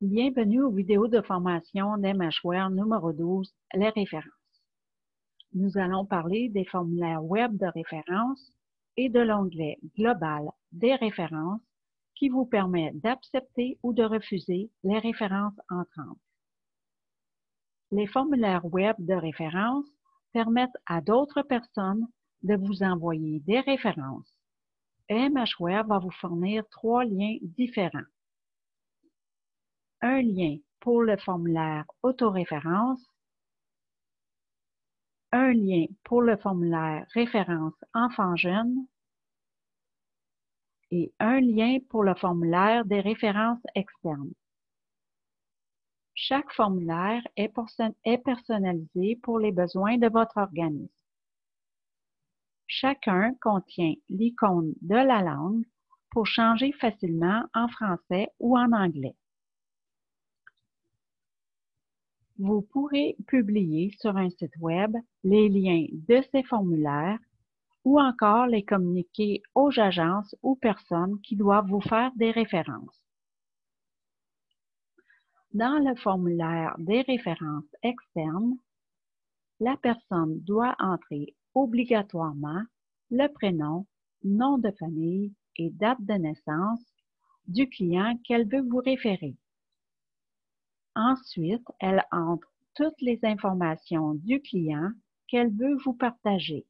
Bienvenue aux vidéos de formation d'MHWare numéro 12, les références. Nous allons parler des formulaires web de référence et de l'onglet global des références qui vous permet d'accepter ou de refuser les références entrantes. Les formulaires web de référence permettent à d'autres personnes de vous envoyer des références. MHWare va vous fournir 3 liens différents. Un lien pour le formulaire autoréférence, un lien pour le formulaire référence enfant-jeune et un lien pour le formulaire des références externes. Chaque formulaire est personnalisé pour les besoins de votre organisme. Chacun contient l'icône de la langue pour changer facilement en français ou en anglais. Vous pourrez publier sur un site web les liens de ces formulaires ou encore les communiquer aux agences ou personnes qui doivent vous faire des références. Dans le formulaire des références externes, la personne doit entrer obligatoirement le prénom, nom de famille et date de naissance du client qu'elle veut vous référer. Ensuite, elle entre toutes les informations du client qu'elle veut vous partager.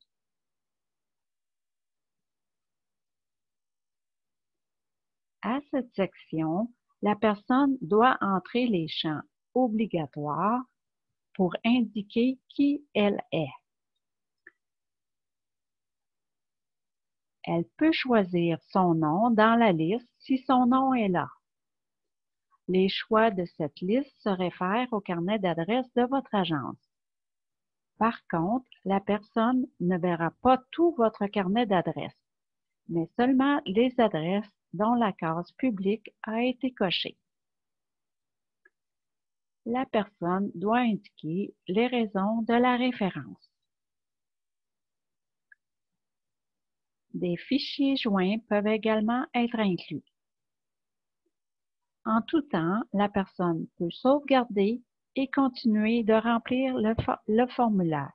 À cette section, la personne doit entrer les champs obligatoires pour indiquer qui elle est. Elle peut choisir son nom dans la liste si son nom est là. Les choix de cette liste se réfèrent au carnet d'adresse de votre agence. Par contre, la personne ne verra pas tout votre carnet d'adresses, mais seulement les adresses dont la case publique a été cochée. La personne doit indiquer les raisons de la référence. Des fichiers joints peuvent également être inclus. En tout temps, la personne peut sauvegarder et continuer de remplir le formulaire.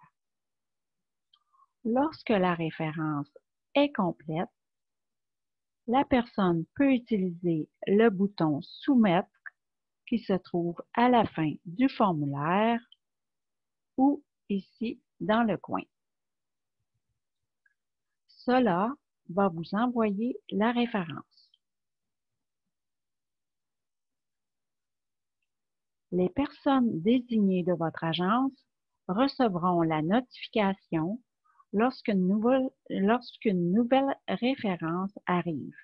Lorsque la référence est complète, la personne peut utiliser le bouton « Soumettre » qui se trouve à la fin du formulaire ou ici dans le coin. Cela va vous envoyer la référence. Les personnes désignées de votre agence recevront la notification lorsqu'une nouvelle référence arrive,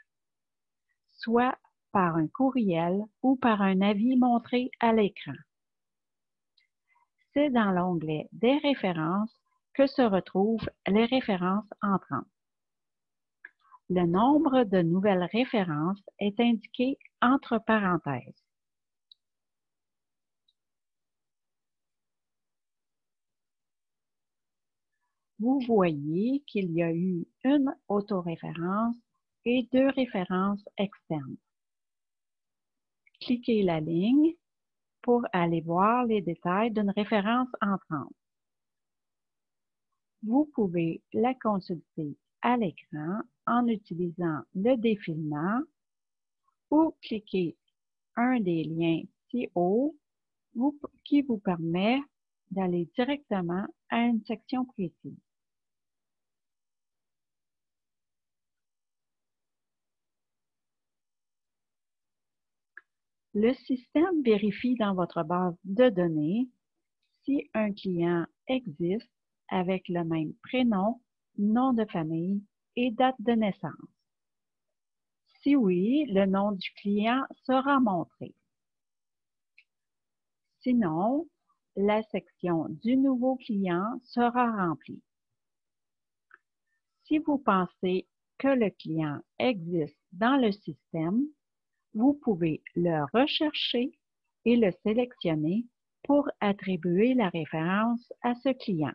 soit par un courriel ou par un avis montré à l'écran. C'est dans l'onglet des références que se retrouvent les références entrantes. Le nombre de nouvelles références est indiqué entre parenthèses. Vous voyez qu'il y a eu une autoréférence et 2 références externes. Cliquez la ligne pour aller voir les détails d'une référence entrante. Vous pouvez la consulter à l'écran en utilisant le défilement ou cliquer un des liens ci-haut qui vous permet d'aller directement à une section précise. Le système vérifie dans votre base de données si un client existe avec le même prénom, nom de famille et date de naissance. Si oui, le nom du client sera montré. Sinon, la section du nouveau client sera remplie. Si vous pensez que le client existe dans le système, vous pouvez le rechercher et le sélectionner pour attribuer la référence à ce client.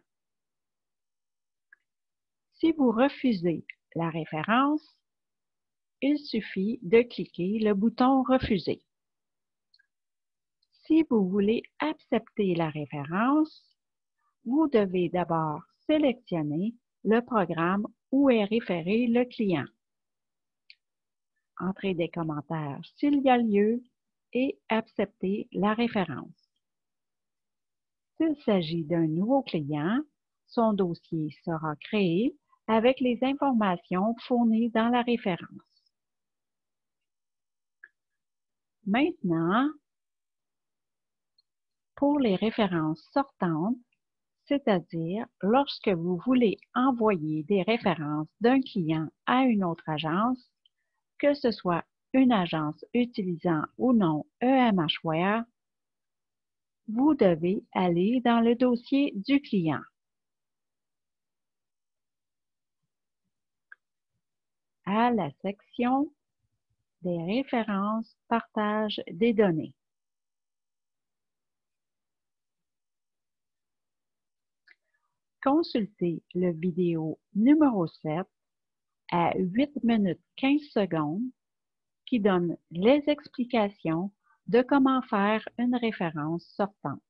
Si vous refusez la référence, il suffit de cliquer le bouton « Refuser ». Si vous voulez accepter la référence, vous devez d'abord sélectionner le programme où est référé le client. Entrez des commentaires s'il y a lieu et accepter la référence. S'il s'agit d'un nouveau client, son dossier sera créé avec les informations fournies dans la référence. Maintenant, pour les références sortantes, c'est-à-dire lorsque vous voulez envoyer des références d'un client à une autre agence, que ce soit une agence utilisant ou non EMHWare, vous devez aller dans le dossier du client. À la section des références partage des données. Consultez le vidéo numéro 7 à 8 minutes 15 secondes qui donne les explications de comment faire une référence sortante.